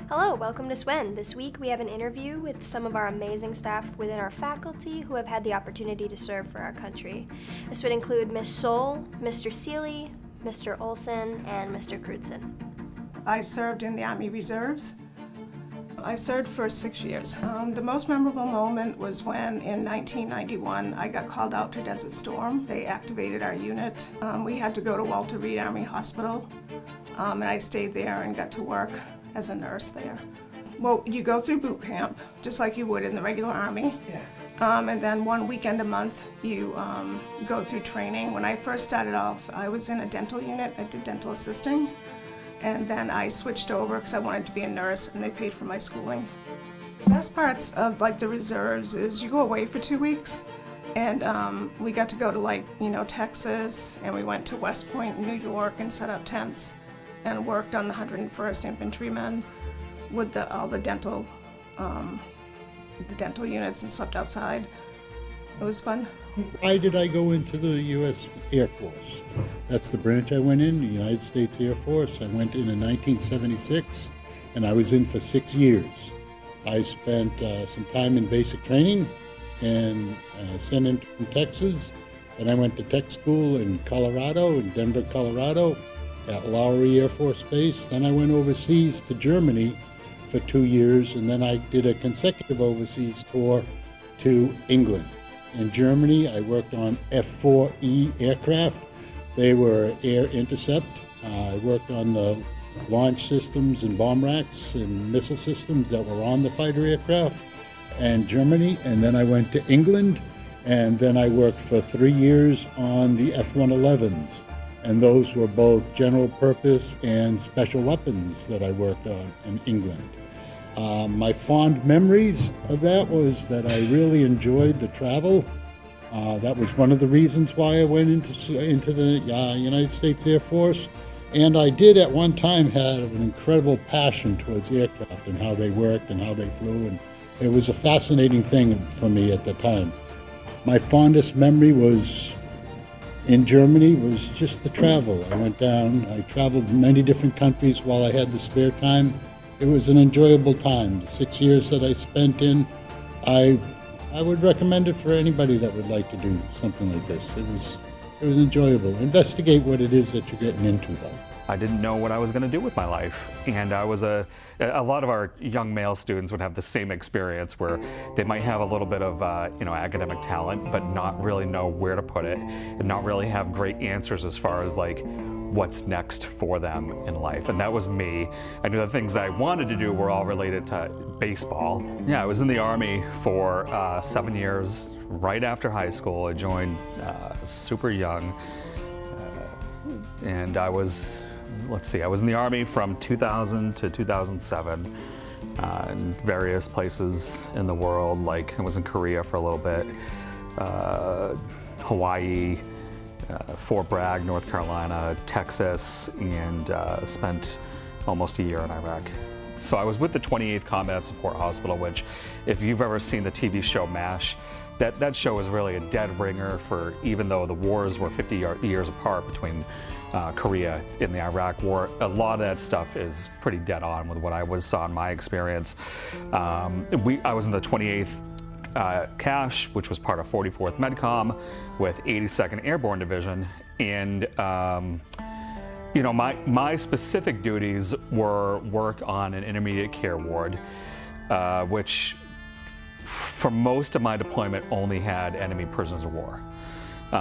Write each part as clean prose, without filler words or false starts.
Hello, welcome to SWEN. This week we have an interview with some of our amazing staff within our faculty who have had the opportunity to serve for our country. This would include Ms. Soul, Mr. Seeley, Mr. Olson, and Mr. Crutzen. I served in the Army Reserves. I served for 6 years. The most memorable moment was when, in 1991, I got called out to Desert Storm. They activated our unit. We had to go to Walter Reed Army Hospital, and I stayed there and got to work as a nurse there. Well, you go through boot camp, just like you would in the regular Army. Yeah. And then one weekend a month, you go through training. When I first started off, I was in a dental unit. I did dental assisting. And then I switched over because I wanted to be a nurse, and they paid for my schooling. The best parts of the reserves is you go away for 2 weeks, and we got to go to Texas, and we went to West Point in New York and set up tents and worked on the 101st Infantrymen with all the dental units and slept outside. It was fun. Why did I go into the U.S. Air Force? That's the branch I went in, the United States Air Force. I went in 1976, and I was in for 6 years. I spent some time in basic training and sent in from Texas. Then I went to tech school in Colorado, in Denver, Colorado, at Lowry Air Force Base. Then I went overseas to Germany for 2 years, and then I did a consecutive overseas tour to England. In Germany, I worked on F-4E aircraft. They were air intercept. I worked on the launch systems and bomb racks and missile systems that were on the fighter aircraft in Germany. And then I went to England, and then I worked for 3 years on the F-111s. And those were both general purpose and special weapons that I worked on in England. My fond memories of that was that I really enjoyed the travel. That was one of the reasons why I went into the United States Air Force. And I did at one time have an incredible passion towards aircraft and how they worked and how they flew. And it was a fascinating thing for me at the time. My fondest memory was in Germany was just the travel. I went down, I traveled many different countries while I had the spare time. It was an enjoyable time. The 6 years that I spent in, I would recommend it for anybody that would like to do something like this. It was enjoyable. Investigate what it is that you're getting into, though. I didn't know what I was going to do with my life, and I was a lot of our young male students would have the same experience where they might have a little bit of academic talent, but not really know where to put it, and not really have great answers as far as what's next for them in life. And that was me. I knew the things that I wanted to do were all related to baseball. Yeah, I was in the Army for 7 years. Right after high school, I joined super young, and I was in the Army from 2000 to 2007 in various places in the world. I was in Korea for a little bit, Hawaii, Fort Bragg, North Carolina, Texas, and spent almost a year in Iraq. So I was with the 28th Combat Support Hospital, which, if you've ever seen the TV show MASH, that show is really a dead ringer for, even though the wars were 50 years apart between Korea and the Iraq War, a lot of that stuff is pretty dead on with what I saw in my experience. I was in the 28th CASH, which was part of 44th MedCom with 82nd Airborne Division, and my specific duties were work on an intermediate care ward, which for most of my deployment only had enemy prisoners of war,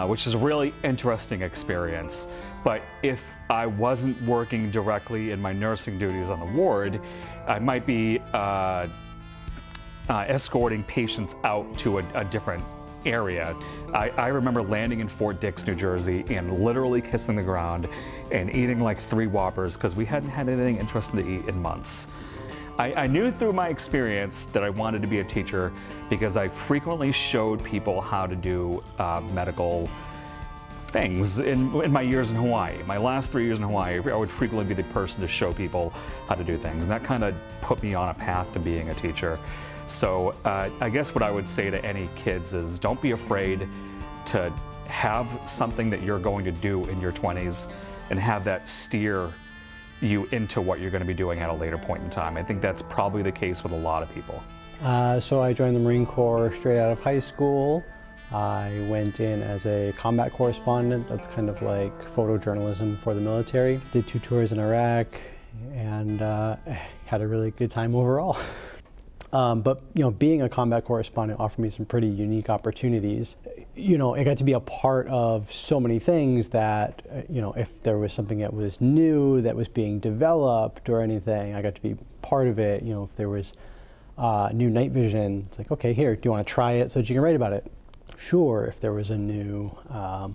which is a really interesting experience. But if I wasn't working directly in my nursing duties on the ward, I might be escorting patients out to a different area. I remember landing in Fort Dix, New Jersey, and literally kissing the ground and eating 3 Whoppers because we hadn't had anything interesting to eat in months. I knew through my experience that I wanted to be a teacher because I frequently showed people how to do medical things in my years in Hawaii. My last 3 years in Hawaii, I would frequently be the person to show people how to do things, and that kind of put me on a path to being a teacher. So I guess what I would say to any kids is don't be afraid to have something that you're going to do in your 20s and have that steer you into what you're going to be doing at a later point in time. I think that's probably the case with a lot of people. So I joined the Marine Corps straight out of high school. I went in as a combat correspondent. That's kind of like photojournalism for the military. Did 2 tours in Iraq and had a really good time overall. But you know, being a combat correspondent offered me some pretty unique opportunities. You know, I got to be a part of so many things that, you know, if there was something that was new that was being developed or anything, I got to be part of it. You know, if there was new night vision, it's like, okay, here, do you want to try it so that you can write about it? Sure. If there was a new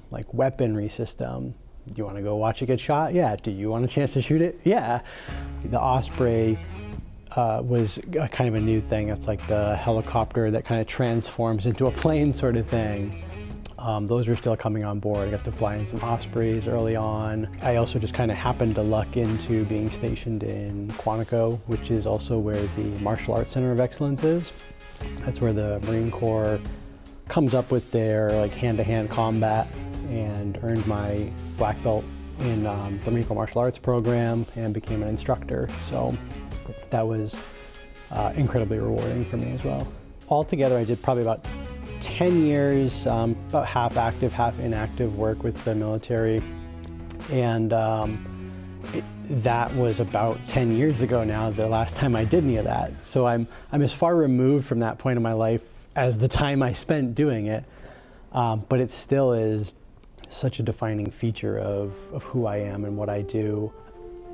like weaponry system, do you want to go watch it get shot? Yeah. Do you want a chance to shoot it? Yeah. The Osprey was kind of a new thing. It's like the helicopter that kind of transforms into a plane sort of thing. Those are still coming on board. I got to fly in some Ospreys early on. I also just kind of happened to luck into being stationed in Quantico, which is also where the Martial Arts Center of Excellence is. That's where the Marine Corps comes up with their like hand-to-hand combat, and earned my black belt in the Marine Corps Martial Arts program and became an instructor. So that was incredibly rewarding for me as well. Altogether, I did probably about 10 years, about half active, half inactive work with the military. And that was about 10 years ago now, the last time I did any of that. So I'm as far removed from that point in my life as the time I spent doing it. But it still is such a defining feature of who I am and what I do.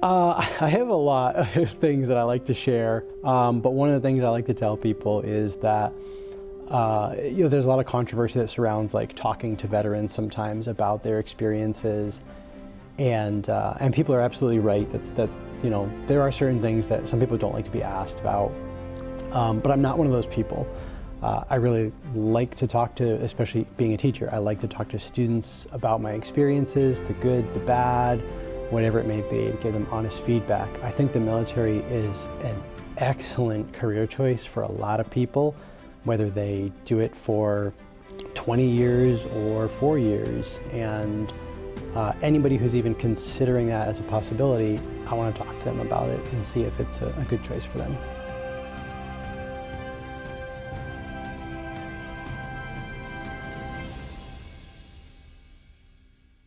I have a lot of things that I like to share, but one of the things I like to tell people is that you know, there's a lot of controversy that surrounds like talking to veterans sometimes about their experiences, and people are absolutely right that you know, there are certain things that some people don't like to be asked about, but I'm not one of those people. I really like to talk to, especially being a teacher, I like to talk to students about my experiences, the good, the bad, whatever it may be, and give them honest feedback. I think the military is an excellent career choice for a lot of people, whether they do it for 20 years or 4 years. And anybody who's even considering that as a possibility, I want to talk to them about it and see if it's a good choice for them.